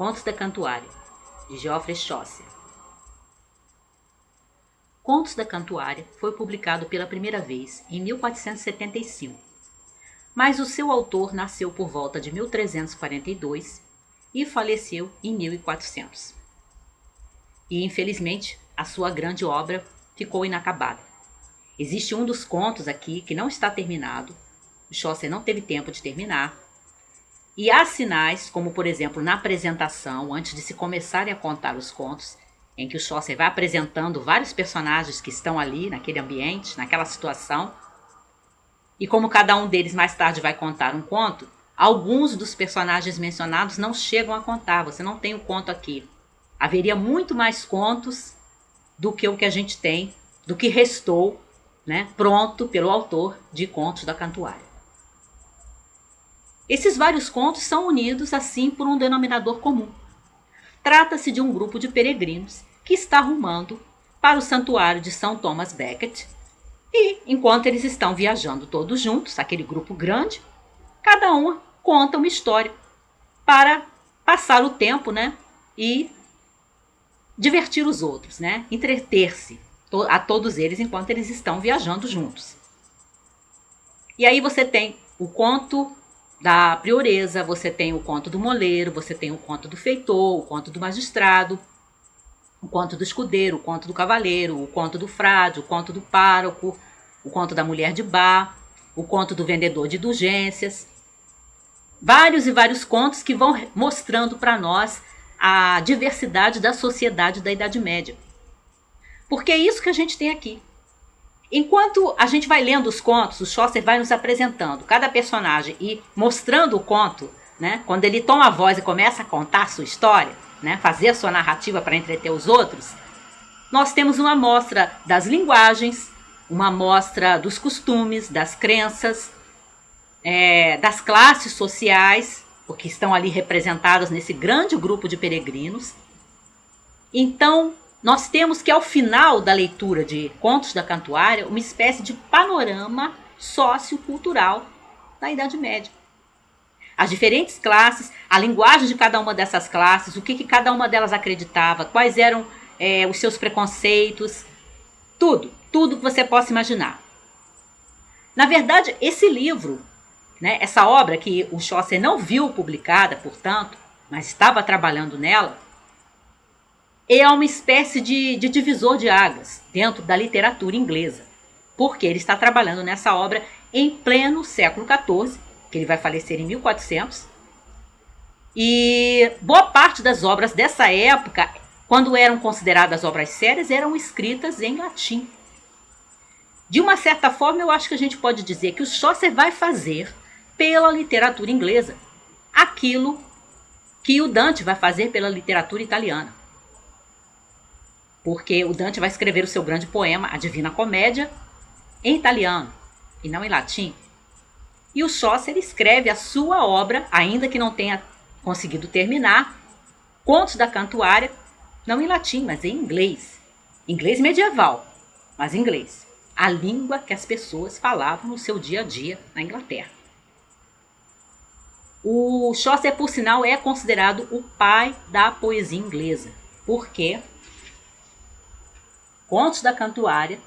Contos da Cantuária, de Geoffrey Chaucer. Contos da Cantuária foi publicado pela primeira vez em 1475, mas o seu autor nasceu por volta de 1342 e faleceu em 1400. E, infelizmente, a sua grande obra ficou inacabada. Existe um dos contos aqui que não está terminado, o Chaucer não teve tempo de terminar, e há sinais, como por exemplo na apresentação, antes de se começarem a contar os contos, em que o Chaucer vai apresentando vários personagens que estão ali naquele ambiente, naquela situação, e como cada um deles mais tarde vai contar um conto, alguns dos personagens mencionados não chegam a contar, você não tem o conto aqui. Haveria muito mais contos do que o que a gente tem, do que restou, né, pronto pelo autor de Contos da Cantuária. Esses vários contos são unidos assim por um denominador comum. Trata-se de um grupo de peregrinos que está rumando para o santuário de São Thomas Becket e, enquanto eles estão viajando todos juntos, aquele grupo grande, cada um conta uma história para passar o tempo, né, e divertir os outros, né, entreter-se a todos eles enquanto eles estão viajando juntos. E aí você tem o conto da prioresa, você tem o conto do moleiro, você tem o conto do feitor, o conto do magistrado, o conto do escudeiro, o conto do cavaleiro, o conto do frade, o conto do pároco, o conto da mulher de bar, o conto do vendedor de indulgências. Vários e vários contos que vão mostrando para nós a diversidade da sociedade da Idade Média. Porque é isso que a gente tem aqui. Enquanto a gente vai lendo os contos, o Chaucer vai nos apresentando cada personagem e mostrando o conto, né? Quando ele toma a voz e começa a contar a sua história, né? Fazer a sua narrativa para entreter os outros, nós temos uma amostra das linguagens, uma amostra dos costumes, das crenças, das classes sociais, porque estão ali representadas nesse grande grupo de peregrinos. Então, nós temos que, ao final da leitura de Contos da Cantuária, uma espécie de panorama sociocultural da Idade Média. As diferentes classes, a linguagem de cada uma dessas classes, o que cada uma delas acreditava, quais eram os seus preconceitos, tudo que você possa imaginar. Na verdade, esse livro, né, essa obra que o Chaucer não viu publicada, portanto, mas estava trabalhando nela, é uma espécie de divisor de águas dentro da literatura inglesa, porque ele está trabalhando nessa obra em pleno século XIV, que ele vai falecer em 1400, e boa parte das obras dessa época, quando eram consideradas obras sérias, eram escritas em latim. De uma certa forma, eu acho que a gente pode dizer que o Chaucer vai fazer pela literatura inglesa aquilo que o Dante vai fazer pela literatura italiana. Porque o Dante vai escrever o seu grande poema, a Divina Comédia, em italiano e não em latim. E o Chaucer escreve a sua obra, ainda que não tenha conseguido terminar, Contos da Cantuária, não em latim, mas em inglês. Inglês medieval, mas em inglês. A língua que as pessoas falavam no seu dia a dia na Inglaterra. O Chaucer, por sinal, é considerado o pai da poesia inglesa, porque Contos da Cantuária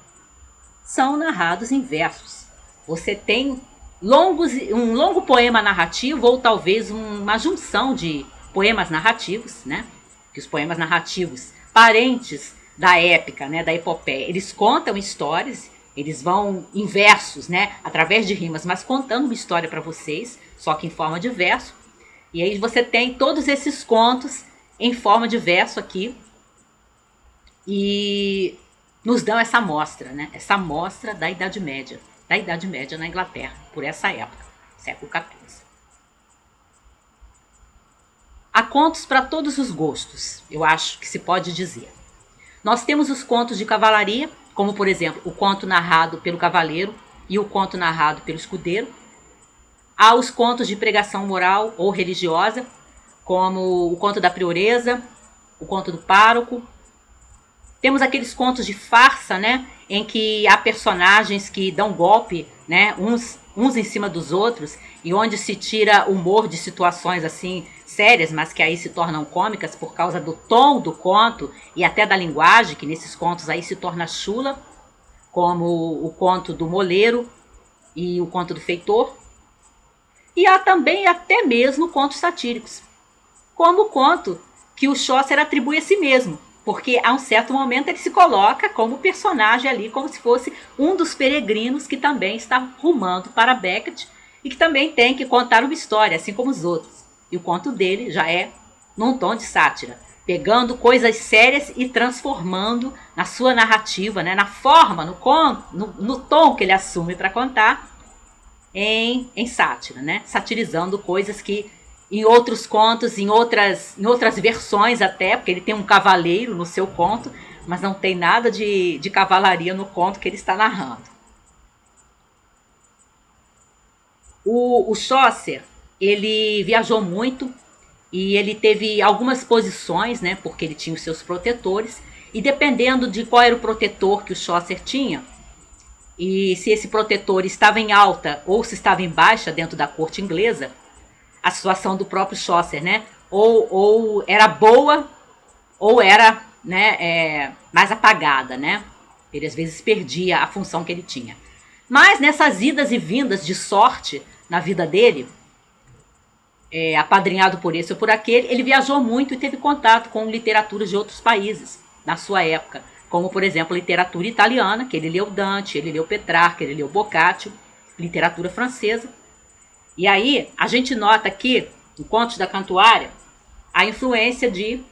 são narrados em versos. Você tem um longo poema narrativo ou talvez uma junção de poemas narrativos, né? Que os poemas narrativos, parentes da épica, né, da epopeia, eles contam histórias, eles vão em versos, né, através de rimas, mas contando uma história para vocês, só que em forma de verso. E aí você tem todos esses contos em forma de verso aqui. E nos dão essa amostra, né? Essa amostra da Idade Média na Inglaterra, por essa época, século XIV. Há contos para todos os gostos, eu acho que se pode dizer. Nós temos os contos de cavalaria, como por exemplo, o conto narrado pelo cavaleiro e o conto narrado pelo escudeiro. Há os contos de pregação moral ou religiosa, como o conto da prioresa, o conto do pároco. Temos aqueles contos de farsa, né, em que há personagens que dão golpe, né, uns em cima dos outros, e onde se tira humor de situações assim sérias, mas que aí se tornam cômicas por causa do tom do conto e até da linguagem, que nesses contos aí se torna chula, como o conto do moleiro e o conto do feitor. E há também até mesmo contos satíricos, como o conto que o Chaucer atribui a si mesmo, porque a um certo momento ele se coloca como personagem ali, como se fosse um dos peregrinos que também está rumando para Becket e que também tem que contar uma história, assim como os outros. E o conto dele já é num tom de sátira, pegando coisas sérias e transformando na sua narrativa, né, na forma, no tom que ele assume para contar, em sátira, né, satirizando coisas que em outros contos, em outras versões até, porque ele tem um cavaleiro no seu conto, mas não tem nada de cavalaria no conto que ele está narrando. O Chaucer, ele viajou muito e ele teve algumas posições, né, porque ele tinha os seus protetores, e dependendo de qual era o protetor que o Chaucer tinha, e se esse protetor estava em alta ou se estava em baixa dentro da corte inglesa, a situação do próprio Chaucer, né, ou era boa ou era, né, mais apagada, né? Ele às vezes perdia a função que ele tinha. Mas nessas idas e vindas de sorte na vida dele, apadrinhado por esse ou por aquele, ele viajou muito e teve contato com literaturas de outros países na sua época, como por exemplo a literatura italiana, que ele leu Dante, ele leu Petrarca, ele leu Boccaccio, literatura francesa. E aí a gente nota aqui, no Contos da Cantuária, a influência de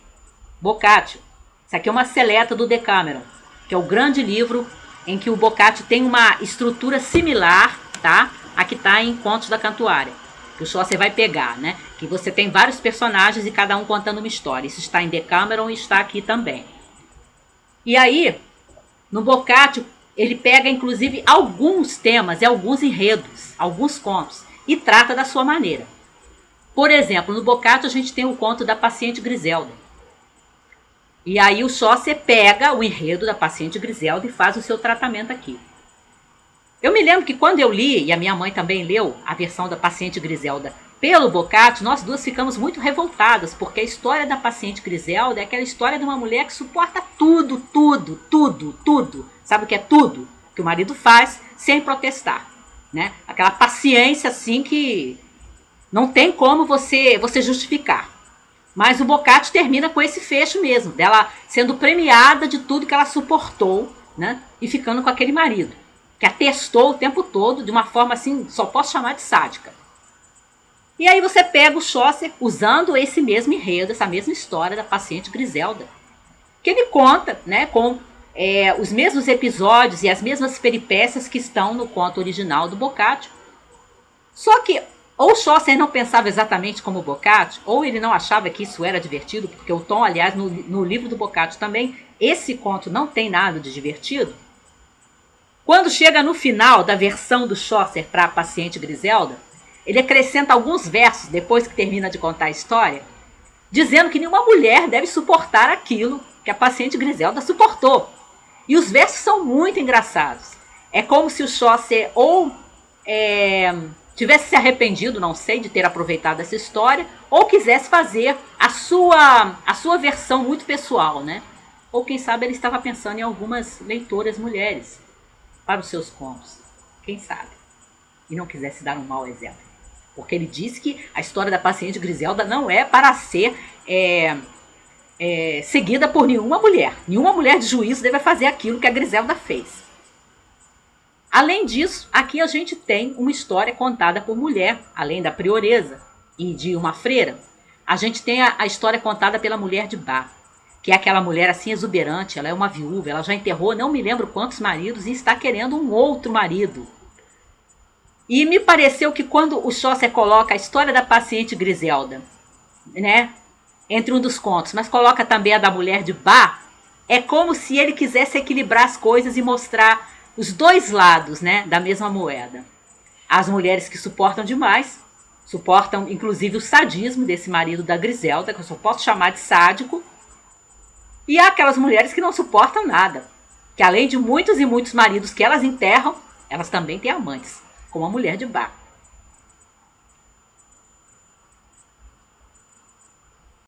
Boccaccio. Isso aqui é uma seleta do Decameron, que é o grande livro em que o Boccaccio tem uma estrutura similar, tá, a que está em Contos da Cantuária, que o Chaucer vai pegar, né? Que você tem vários personagens e cada um contando uma história. Isso está em Decameron e está aqui também. E aí, no Boccaccio, ele pega inclusive alguns temas e alguns enredos, alguns contos, e trata da sua maneira. Por exemplo, no Boccaccio a gente tem o conto da paciente Griselda. E aí o Chaucer pega o enredo da paciente Griselda e faz o seu tratamento aqui. Eu me lembro que quando eu li, e a minha mãe também leu, a versão da paciente Griselda pelo Boccaccio, nós duas ficamos muito revoltadas, porque a história da paciente Griselda é aquela história de uma mulher que suporta tudo, tudo, tudo, tudo. Sabe o que é tudo? Que o marido faz sem protestar, né? Aquela paciência assim que não tem como você justificar. Mas o Boccaccio termina com esse fecho mesmo, dela sendo premiada de tudo que ela suportou, né? E ficando com aquele marido, que atestou o tempo todo de uma forma assim, só posso chamar de sádica. E aí você pega o Chaucer usando esse mesmo enredo, essa mesma história da paciente Griselda, que ele conta, né, com os mesmos episódios e as mesmas peripécias que estão no conto original do Boccaccio. Só que ou o Chaucer não pensava exatamente como o Boccaccio, ou ele não achava que isso era divertido, porque o tom, aliás, no livro do Boccaccio também, esse conto não tem nada de divertido. Quando chega no final da versão do Chaucer para a paciente Griselda, ele acrescenta alguns versos depois que termina de contar a história, dizendo que nenhuma mulher deve suportar aquilo que a paciente Griselda suportou. E os versos são muito engraçados. É como se o Chaucer ou tivesse se arrependido, não sei, de ter aproveitado essa história, ou quisesse fazer a sua versão muito pessoal, né? Ou quem sabe ele estava pensando em algumas leitoras mulheres para os seus contos. Quem sabe? E não quisesse dar um mau exemplo. Porque ele disse que a história da paciente Griselda não é para ser seguida por nenhuma mulher. Nenhuma mulher de juízo deve fazer aquilo que a Griselda fez. Além disso, aqui a gente tem uma história contada por mulher, além da prioresa e de uma freira. A gente tem a história contada pela mulher de Bar, que é aquela mulher assim exuberante, ela é uma viúva, ela já enterrou não me lembro quantos maridos e está querendo um outro marido. E me pareceu que quando o Chaucer coloca a história da paciente Griselda, né, entre um dos contos, mas coloca também a da mulher de Bar, é como se ele quisesse equilibrar as coisas e mostrar os dois lados, né, da mesma moeda. As mulheres que suportam demais, suportam inclusive o sadismo desse marido da Griselda, que eu só posso chamar de sádico, e há aquelas mulheres que não suportam nada, que além de muitos e muitos maridos que elas enterram, elas também têm amantes, como a mulher de Bar.